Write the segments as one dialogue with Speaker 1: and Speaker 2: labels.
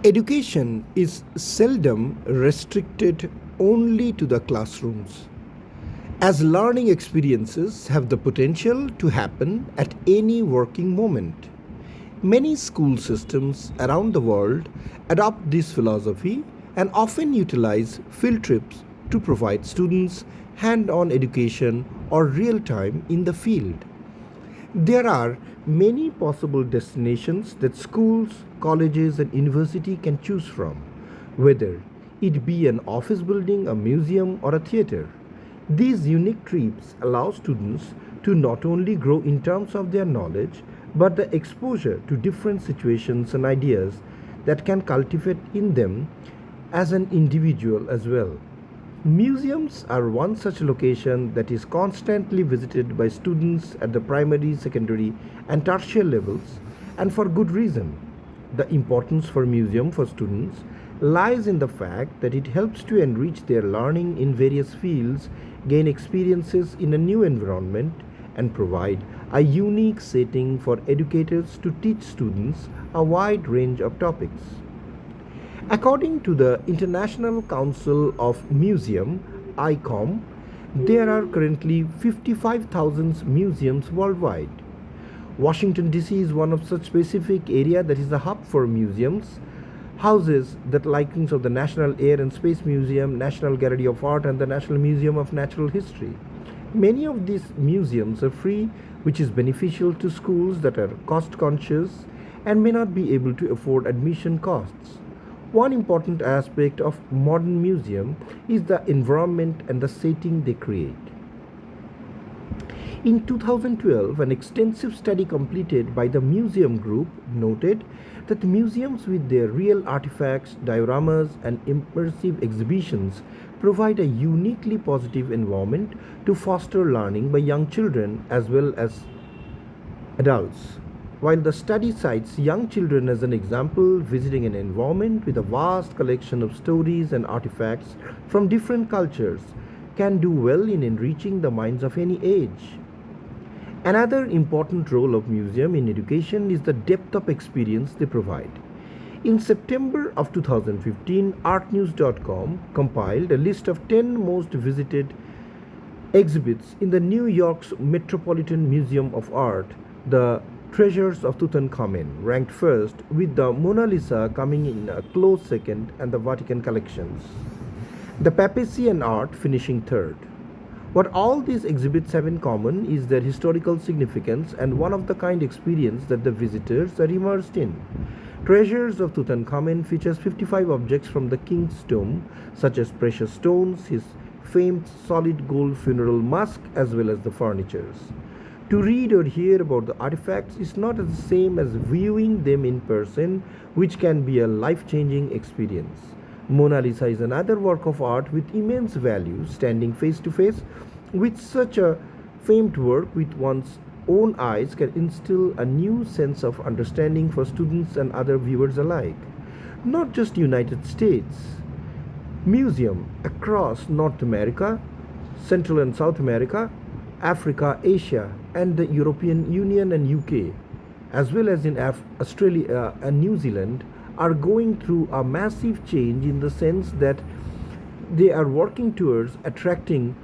Speaker 1: Education is seldom restricted only to the classrooms, as learning experiences have the potential to happen at any working moment. Many school systems around the world adopt this philosophy and often utilize field trips to provide students hand on education or real time in the field. There are many possible destinations that schools, colleges, and university can choose from, whether it be an office building, a museum, or a theater. These unique trips allow students to not only grow in terms of their knowledge, but the exposure to different situations and ideas that can cultivate in them as an individual as well. Museums are one such location that is constantly visited by students at the primary, secondary, and tertiary levels, and for good reason. The importance for museum for students lies in the fact that it helps to enrich their learning in various fields, gain experiences in a new environment, and provide a unique setting for educators to teach students a wide range of topics. According to the International Council of Museum (ICOM), there are currently 55,000 museums worldwide. Washington DC is one of such specific area that is a hub for museums, houses the likings of the National Air and Space Museum, National Gallery of Art, and the National Museum of Natural History. Many of these museums are free, which is beneficial to schools that are cost conscious and may not be able to afford admission costs. One important aspect of modern museum is the environment and the setting they create. In 2012, an extensive study completed by the Museum Group noted that museums with their real artifacts, dioramas, and immersive exhibitions provide a uniquely positive environment to foster learning by young children as well as adults. While the study cites young children as an example, visiting an environment with a vast collection of stories and artifacts from different cultures can do well in enriching the minds of any age. Another important role of museum in education is the depth of experience they provide. In September of 2015, artnews.com compiled a list of 10 most visited exhibits in the New York's Metropolitan Museum of Art. The Treasures of Tutankhamen ranked first, with the Mona Lisa coming in a close second and the Vatican collections. The papacy and art finishing third. What all these exhibits have in common is their historical significance and one of the kind experience that the visitors are immersed in. Treasures of Tutankhamen features 55 objects from the king's tomb, such as precious stones, his famed solid gold funeral mask, as well as the furnitures. To read or hear about the artifacts is not the same as viewing them in person, which can be a life-changing experience. Mona Lisa is another work of art with immense value. Standing face to face with such a famed work with one's own eyes can instill a new sense of understanding for students and other viewers alike. Not just United States. Museums across North America, Central and South America, Africa, Asia, and the European Union and UK, as well as in Australia and New Zealand, are going through a massive change in the sense that they are working towards attracting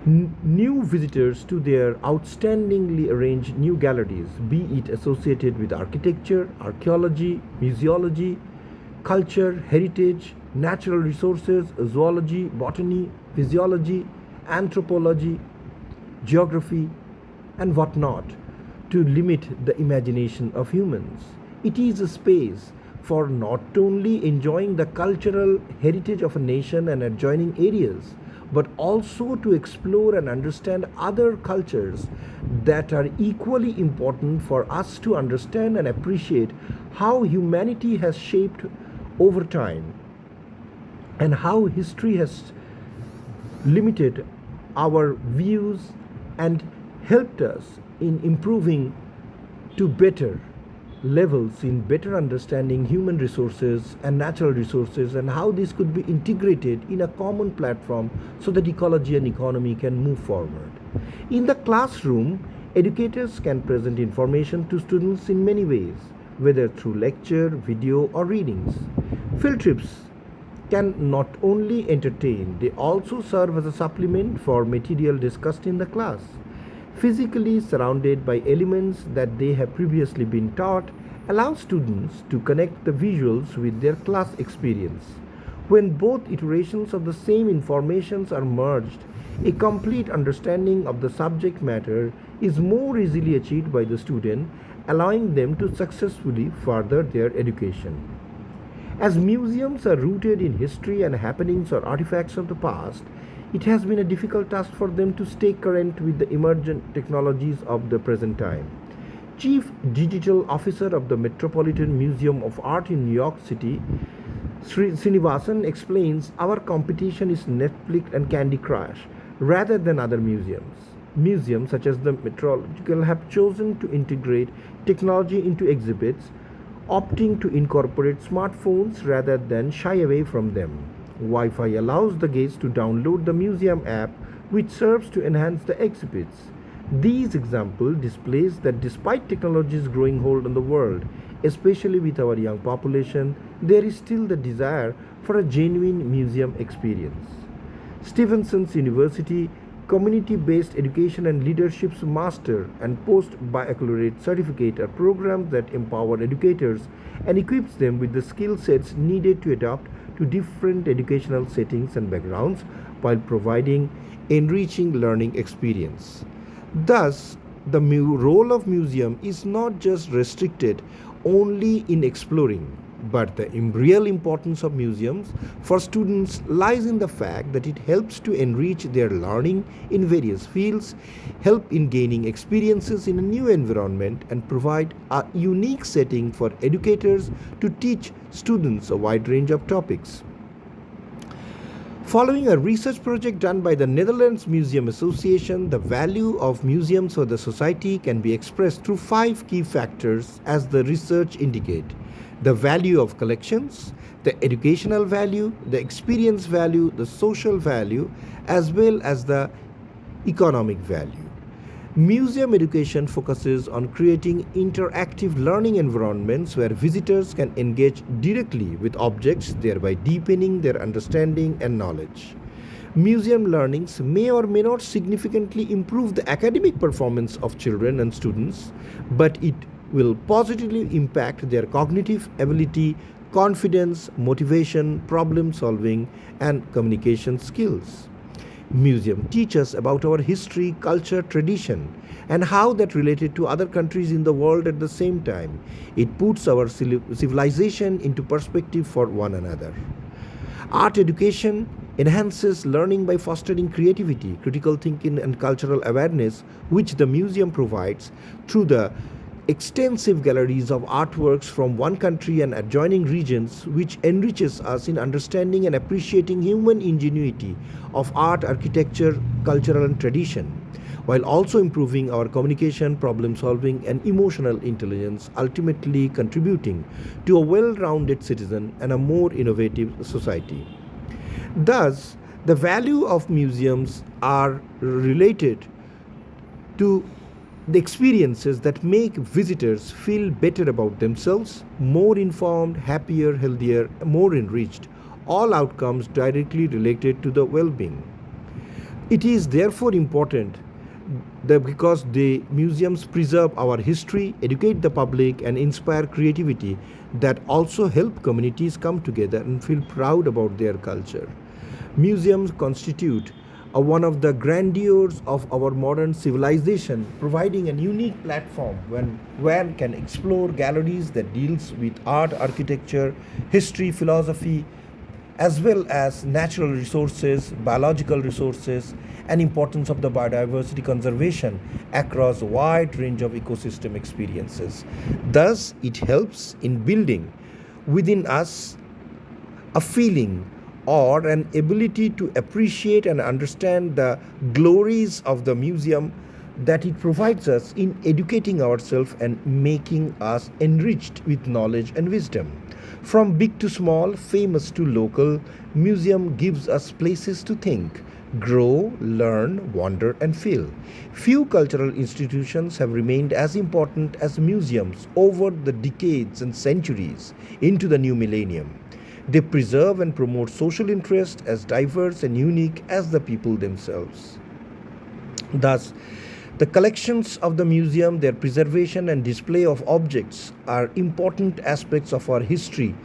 Speaker 1: new visitors to their outstandingly arranged new galleries, be it associated with architecture, archaeology, museology, culture, heritage, natural resources, zoology, botany, physiology, anthropology, geography, and whatnot, to limit the imagination of humans. It is a space for not only enjoying the cultural heritage of a nation and adjoining areas, but also to explore and understand other cultures that are equally important for us to understand and appreciate how humanity has shaped over time and how history has limited our views and helped us in improving to better levels in better understanding human resources and natural resources and how this could be integrated in a common platform so that ecology and economy can move forward. In the classroom, educators can present information to students in many ways. whether through lecture, video, or readings. Field trips can not only entertain, they also serve as a supplement for material discussed in the class. Physically surrounded by elements that they have previously been taught allow students to connect the visuals with their class experience. When both iterations of the same informations are merged, a complete understanding of the subject matter is more easily achieved by the student, allowing them to successfully further their education. As museums are rooted in history and happenings or artifacts of the past, it has been a difficult task for them to stay current with the emergent technologies of the present time. Chief Digital Officer of the Metropolitan Museum of Art in New York City, Srinivasan explains, our competition is Netflix and Candy Crush rather than other museums. Museums such as the Metropolitan have chosen to integrate technology into exhibits, opting to incorporate smartphones rather than shy away from them. Wi-Fi allows the guests to download the museum app, which serves to enhance the exhibits. These example displays that despite technology's growing hold on the world, especially with our young population, there is still the desire for a genuine museum experience. Stevenson's University Community-Based Education and Leadership's Master and Post-Baccalaureate Certificate are programs that empower educators and equips them with the skill sets needed to adapt to different educational settings and backgrounds while providing enriching learning experience. Thus, the role of museum is not just restricted only in exploring, but the real importance of museums for students lies in the fact that it helps to enrich their learning in various fields, help in gaining experiences in a new environment, and provide a unique setting for educators to teach students a wide range of topics. Following a research project done by the Netherlands Museum Association, the value of museums for the society can be expressed through 5 key factors as the research indicate: the value of collections, the educational value, the experience value, the social value, as well as the economic value. Museum education focuses on creating interactive learning environments where visitors can engage directly with objects, thereby deepening their understanding and knowledge. Museum learnings may or may not significantly improve the academic performance of children and students, but it will positively impact their cognitive ability, confidence, motivation, problem solving, and communication skills. Museum teach us about our history, culture, tradition, and how that related to other countries in the world at the same time. It puts our civilization into perspective for one another. Art education enhances learning by fostering creativity, critical thinking, and cultural awareness, which the museum provides through the extensive galleries of artworks from one country and adjoining regions, which enriches us in understanding and appreciating human ingenuity of art, architecture, cultural and tradition, while also improving our communication, problem solving, and emotional intelligence, ultimately contributing to a well-rounded citizen and a more innovative society. Thus, the value of museums are related to the experiences that make visitors feel better about themselves, more informed, happier, healthier, more enriched, all outcomes directly related to the well-being. It is therefore important that because the museums preserve our history, educate the public, and inspire creativity, that also help communities come together and feel proud about their culture. Museums constitute one of the grandeurs of our modern civilization, providing a unique platform when one can explore galleries that deals with art, architecture, history, philosophy, as well as natural resources, biological resources, and importance of the biodiversity conservation across a wide range of ecosystem experiences. Thus, it helps in building within us a feeling or an ability to appreciate and understand the glories of the museum that it provides us in educating ourselves and making us enriched with knowledge and wisdom. From big to small, famous to local, museum gives us places to think, grow, learn, wonder and feel. Few cultural institutions have remained as important as museums over the decades and centuries into the new millennium. They preserve and promote social interest as diverse and unique as the people themselves. Thus, the collections of the museum, their preservation and display of objects are important aspects of our history,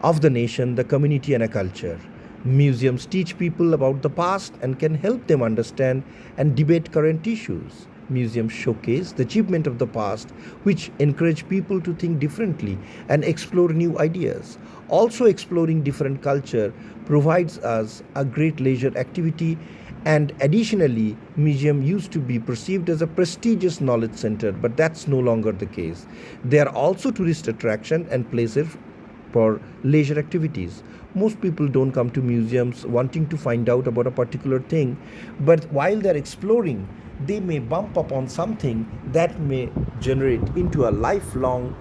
Speaker 1: of the nation, the community, and a culture. Museums teach people about the past and can help them understand and debate current issues. Museums showcase the achievement of the past, which encourage people to think differently and explore new ideas. Also, exploring different culture provides us a great leisure activity, and additionally, museum used to be perceived as a prestigious knowledge center, but that's no longer the case. They are also tourist attraction and places for leisure activities. Most people don't come to museums wanting to find out about a particular thing, but while they're exploring, they may bump upon something that may generate into a lifelong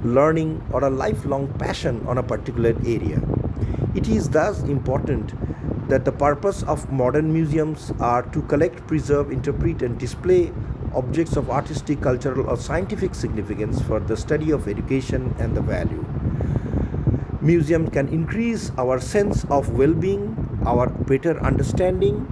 Speaker 1: learning or a lifelong passion on a particular area. It is thus important that the purpose of modern museums are to collect, preserve, interpret, and display objects of artistic, cultural, or scientific significance for the study of education and the value. Museum can increase our sense of well-being, our better understanding,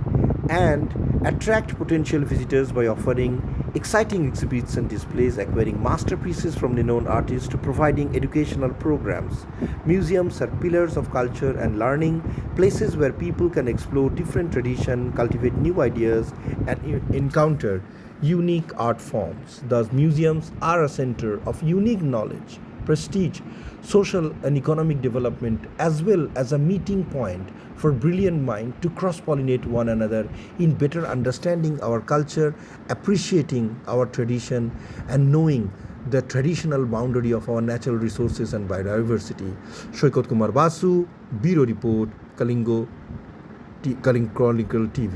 Speaker 1: and attract potential visitors by offering exciting exhibits and displays, acquiring masterpieces from renowned artists to providing educational programs. Museums are pillars of culture and learning, places where people can explore different traditions, cultivate new ideas, and encounter unique art forms. Thus, museums are a center of unique knowledge, prestige, social and economic development, as well as a meeting point for brilliant minds to cross pollinate one another in better understanding our culture, appreciating our tradition, and knowing the traditional boundary of our natural resources and biodiversity. Shoykot Kumar Basu, Bureau Report, Kalinga Chronicle TV.